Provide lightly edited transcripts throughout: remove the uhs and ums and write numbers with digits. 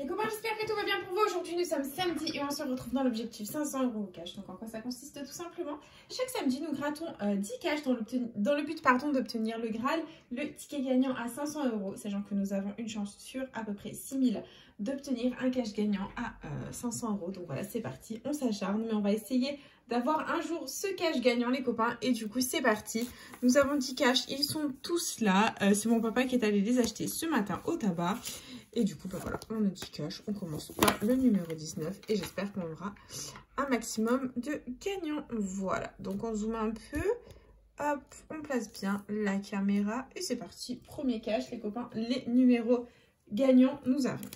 Les copains, j'espère que tout va bien pour vous. Aujourd'hui, nous sommes samedi et on se retrouve dans l'objectif 500 € au cash. Donc, en quoi ça consiste tout simplement? Chaque samedi, nous grattons 10 cash dans le but d'obtenir le Graal, le ticket gagnant à 500 €, sachant que nous avons une chance sur à peu près 6000 d'obtenir un cash gagnant à 500 €. Donc voilà, c'est parti, on s'acharne, mais on va essayer d'avoir un jour ce cash gagnant, les copains. Et du coup, c'est parti. Nous avons 10 cash, ils sont tous là. C'est mon papa qui est allé les acheter ce matin au tabac. Et du coup, bah voilà, on a 10 cash. On commence par le numéro 19 et j'espère qu'on aura un maximum de gagnants. Voilà, donc on zoome un peu. Hop, on place bien la caméra et c'est parti. Premier cash, les copains. Les numéros gagnants, nous avons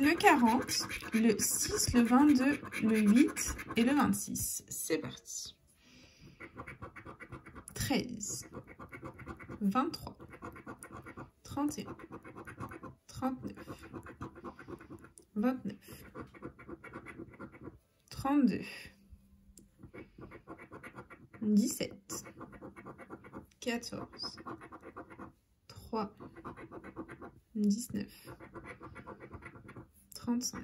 le 40, le 6, le 22, le 8 et le 26. C'est parti. 13, 23, 31, 39, 29, 32, 17, 14, 3, 19, 35,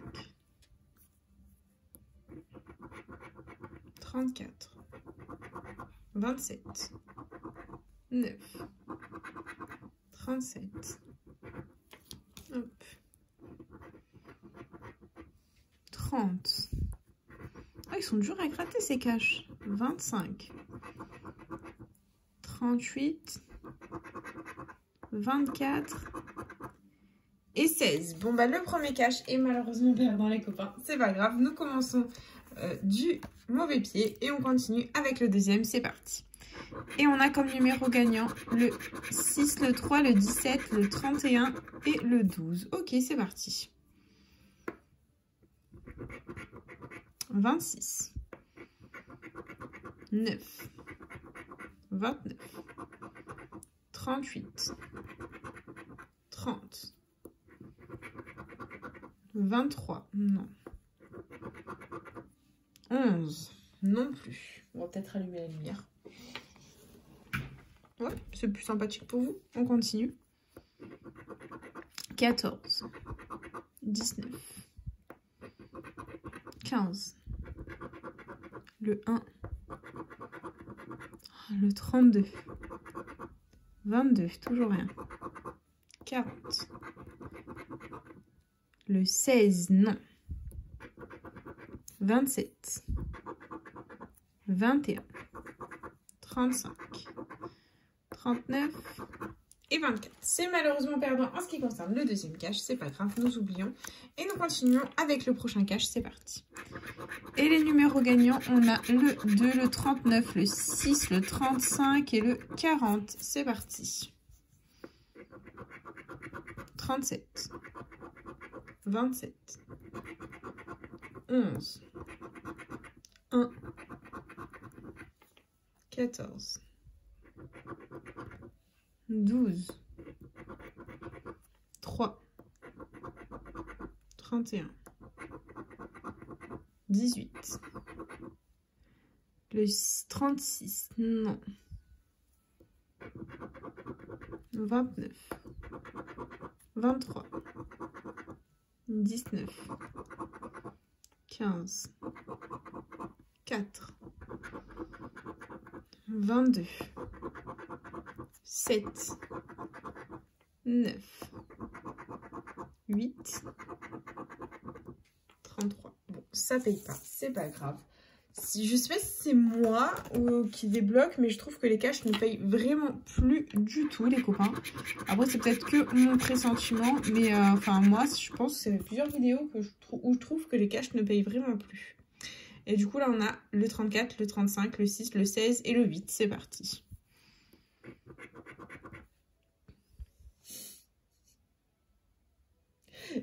34, 27, 9, 37, hop, 30. Ah, ils sont durs à gratter ces caches. 25, 38, 24 et 16. Bon, bah, le premier cash est malheureusement perdant, les copains. C'est pas grave, nous commençons du mauvais pied et on continue avec le deuxième. C'est parti. Et on a comme numéro gagnant le 6, le 3, le 17, le 31 et le 12. Ok, c'est parti. 26, 9, 29, 38, 30, 23, non. 11, non plus. On va peut-être allumer la lumière. Ouais, c'est plus sympathique pour vous. On continue. 14, 19, 15, le 1, le 32, 22, toujours rien. 40, le 16, non. 27, 21, 35, 39 et 24. C'est malheureusement perdant en ce qui concerne le deuxième cash. C'est pas grave, nous oublions. Et nous continuons avec le prochain cash. C'est parti. Et les numéros gagnants, on a le 2, le 39, le 6, le 35 et le 40. C'est parti. 37, 27, 11, 1, 14, 12, 3, 31, 18, le 36, non, 29, 23, 19, 15, 4, 22, 7, 9, 8, 33. Bon, ça paye pas, c'est pas grave. Je sais pas si c'est moi qui débloque, mais je trouve que les cash ne payent vraiment plus du tout, les copains. Après, c'est peut-être que mon pressentiment, mais enfin, moi, je pense que c'est plusieurs vidéos où je trouve que les cash ne payent vraiment plus. Et du coup, là, on a le 34, le 35, le 6, le 16 et le 8. C'est parti.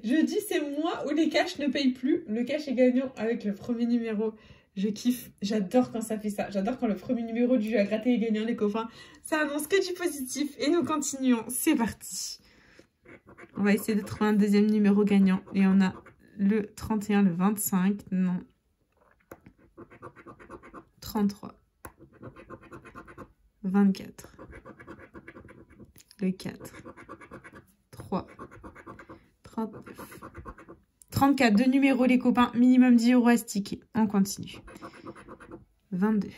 Je dis c'est moi où les cash ne payent plus. Le cash est gagnant avec le premier numéro. Je kiffe, j'adore quand ça fait ça. J'adore quand le premier numéro du jeu à gratter est gagnant, les copains. Ça annonce que du positif. Et nous continuons. C'est parti. On va essayer de trouver un deuxième numéro gagnant. Et on a le 31, le 25. Non. 33. 24. Le 4. 3. 39. 34, deux numéros les copains, minimum 10 € à sticker. On continue. 22.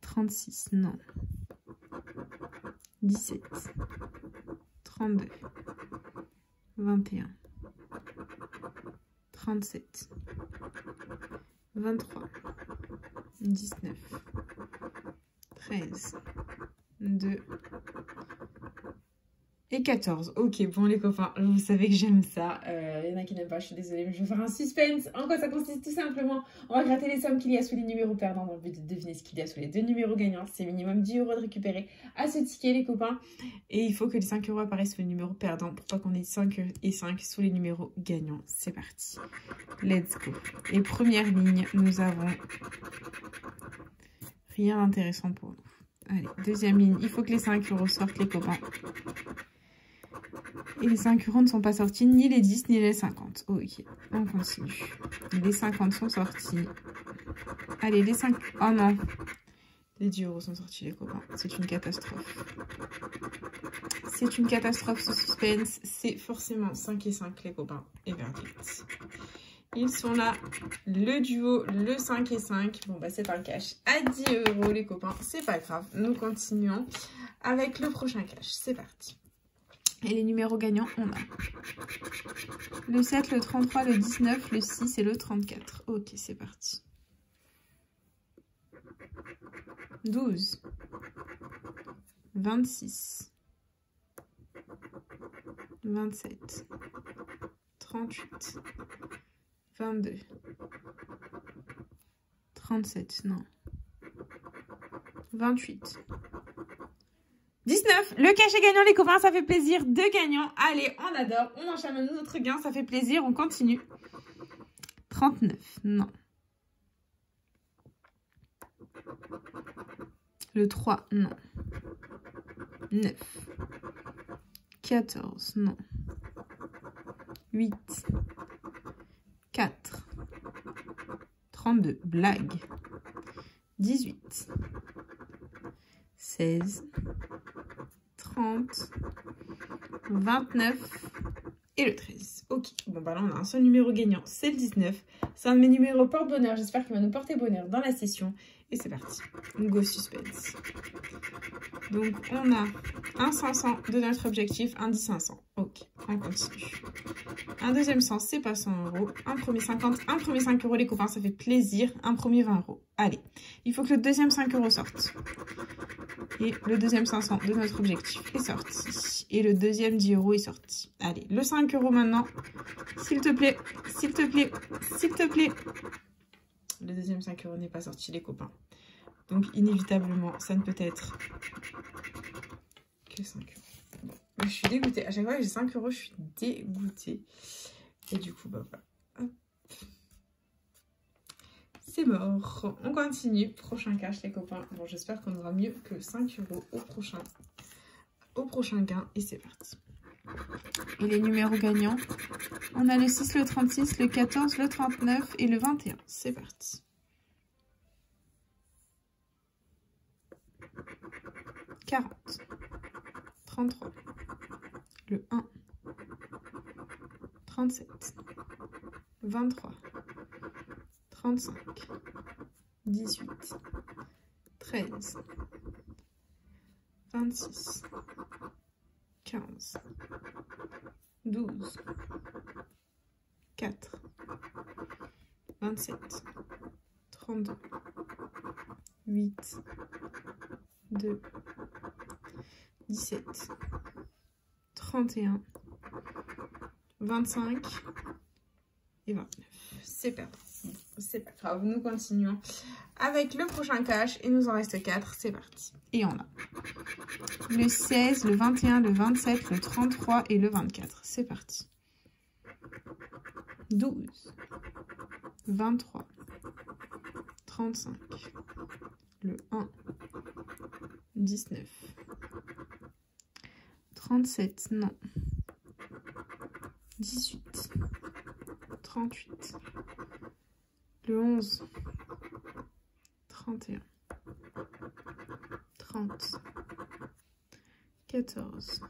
36, non. 17. 32. 21. 37. 23. 19. 13. 2. Et 14. Ok, bon les copains, vous savez que j'aime ça. Il y en a qui n'aiment pas, je suis désolée, mais je vais faire un suspense. En quoi ça consiste? Tout simplement, on va gratter les sommes qu'il y a sous les numéros perdants dans le but de deviner ce qu'il y a sous les deux numéros gagnants. C'est minimum 10 € de récupérer à ce ticket les copains. Et il faut que les 5 € apparaissent sous les numéros perdants pour pas qu'on ait 5 et 5 sous les numéros gagnants. C'est parti. Let's go. Et première ligne, nous avons rien d'intéressant pour nous. Allez, deuxième ligne, il faut que les 5 € sortent les copains. Et les 5 € ne sont pas sortis, ni les 10 ni les 50. Ok, on continue. Les 50 sont sortis. Allez, les 5... Oh non. Les 10 € sont sortis, les copains. C'est une catastrophe. C'est une catastrophe, ce suspense. C'est forcément 5 et 5, les copains. Et verdict. Ils sont là. Le duo, le 5 et 5. Bon, bah, c'est un cash à 10 € les copains. C'est pas grave. Nous continuons avec le prochain cash. C'est parti. Et les numéros gagnants, on a le 7, le 33, le 19, le 6 et le 34. Ok, c'est parti. 12, 26, 27, 38, 22, 37, non, 28, 19, le cachet gagnant les copains, ça fait plaisir, deux gagnants, allez, on adore, on enchaîne notre gain, ça fait plaisir, on continue. 39, non. Le 3, non. 9, 14, non. 8, 4, 32, blague. 18, 16, 30, 29 et le 13. Ok, bon bah là on a un seul numéro gagnant, c'est le 19. C'est un de mes numéros porte-bonheur, j'espère qu'il va nous porter bonheur dans la session. Et c'est parti, go suspense. Donc on a un 500 de notre objectif, un 10 500. Ok, on continue. Un deuxième 100, c'est pas 100 €. Un premier 50, un premier 5 € les copains, ça fait plaisir. Un premier 20 €. Allez, il faut que le deuxième 5 € sorte. Et le deuxième 500 de notre objectif est sorti. Et le deuxième 10 € est sorti. Allez, le 5 € maintenant. S'il te plaît, s'il te plaît, s'il te plaît. Le deuxième 5 € n'est pas sorti, les copains. Donc, inévitablement, ça ne peut être que 5 €. Bon, je suis dégoûtée. À chaque fois que j'ai 5 €, je suis dégoûtée. Et du coup, bah voilà. C'est mort. On continue. Prochain cash, les copains. Bon, j'espère qu'on aura mieux que 5 € au prochain gain. Et c'est parti. Et les numéros gagnants, on a le 6, le 36, le 14, le 39 et le 21. C'est parti. 40, 33, le 1, 37, 23, 35, 18, 13, 26, 15, 12, 4, 27, 32, 8, 2, 17, 31, 25 et 29. C'est perdu. C'est pas grave, nous continuons avec le prochain cash. Il nous en reste 4, c'est parti. Et on a le 16, le 21, le 27, le 33 et le 24. C'est parti. 12, 23, 35, le 1, 19, 37, non, 18, 38, le 11, 31, 30, 14,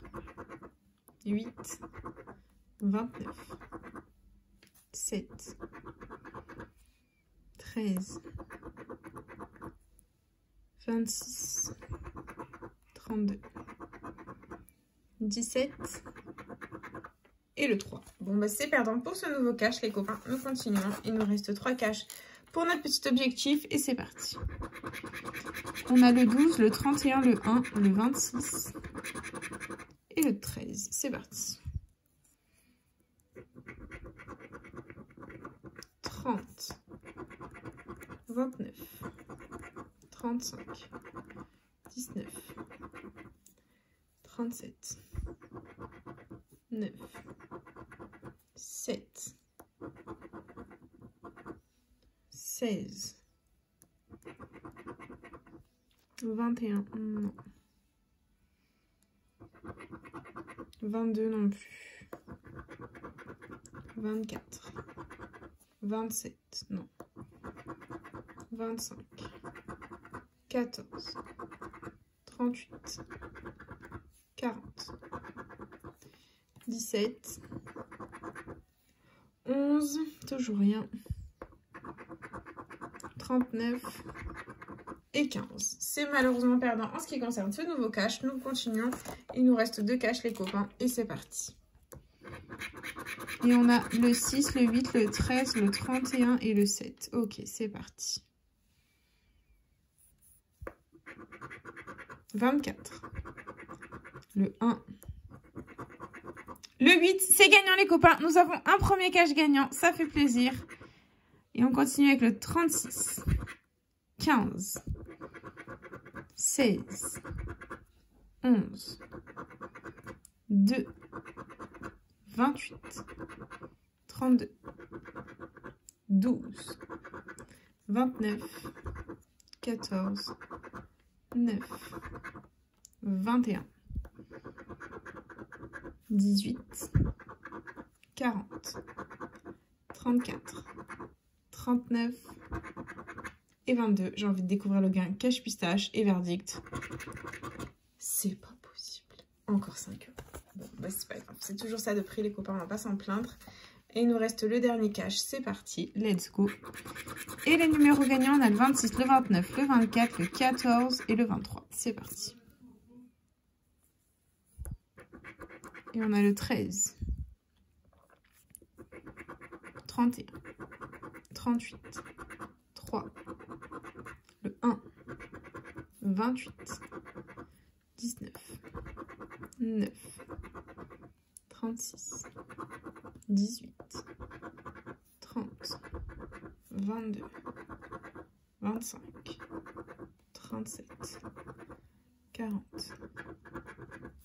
8, 29, 7, 13, 26, 32, 17 et le 3. Bon, bah c'est perdant pour ce nouveau cache, les copains. Nous continuons. Il nous reste 3 caches pour notre petit objectif et c'est parti. On a le 12, le 31, le 1, le 26 et le 13. C'est parti. 30, 29, 35, 19, 37, 9, 7, 16, 21, non. 22 non plus. 24, 27, non. 25, 14, 38, 40, 17, 11, toujours rien, 39 et 15. C'est malheureusement perdant en ce qui concerne ce nouveau cache. Nous continuons. Il nous reste 2 caches, les copains, et c'est parti. Et on a le 6, le 8, le 13, le 31 et le 7. Ok, c'est parti. 24. Le 1. Le 8, c'est gagnant les copains. Nous avons un premier cache gagnant. Ça fait plaisir. Et on continue avec le 36. 15. 16. 11. 2. 28. 32. 12. 29. 14. 9. 21. 18. 40. 34. 39. Et 22. J'ai envie de découvrir le gain cache pistache et verdict. C'est pas possible. Encore 5 euros. Bon, bah c'est pas grave. C'est toujours ça de prix, les copains. On va pas s'en plaindre. Et il nous reste le dernier cache. C'est parti. Let's go. Et les numéros gagnants, on a le 26, le 29, le 24, le 14 et le 23. C'est parti. Et on a le 13. 31. 38. 3. Le 1. 28. 19. 9. 36. 18. 30. 22. 25. 37. 40.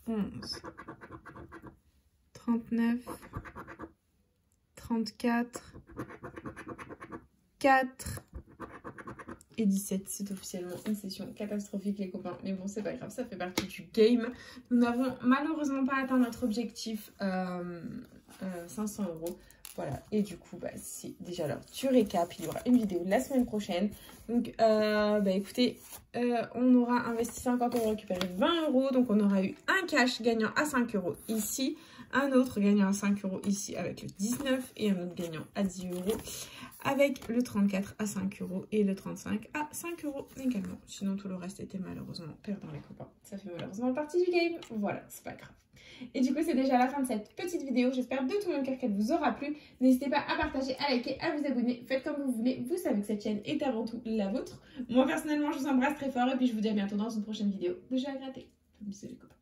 11. 39. 34. 4 et 17. C'est officiellement une session catastrophique, les copains. Mais bon, c'est pas grave, ça fait partie du game. Nous n'avons malheureusement pas atteint notre objectif 500 euros. Voilà, et du coup, bah, c'est déjà l'heure du récap. Il y aura une vidéo la semaine prochaine. Donc, bah, écoutez, on aura investi 50 euros, récupéré 20 euros. Donc, on aura eu un cash gagnant à 5 euros ici. Un autre gagnant à 5 euros ici avec le 19 et un autre gagnant à 10 euros avec le 34 à 5 euros et le 35 à 5 euros également. Sinon, tout le reste était malheureusement perdant, les copains. Ça fait malheureusement partie du game. Voilà, c'est pas grave. Et du coup, c'est déjà la fin de cette petite vidéo. J'espère de tout mon cœur qu'elle vous aura plu. N'hésitez pas à partager, à liker, à vous abonner. Faites comme vous voulez. Vous savez que cette chaîne est avant tout la vôtre. Moi, personnellement, je vous embrasse très fort et puis je vous dis à bientôt dans une prochaine vidéo de jeux à gratter. Bisous les copains.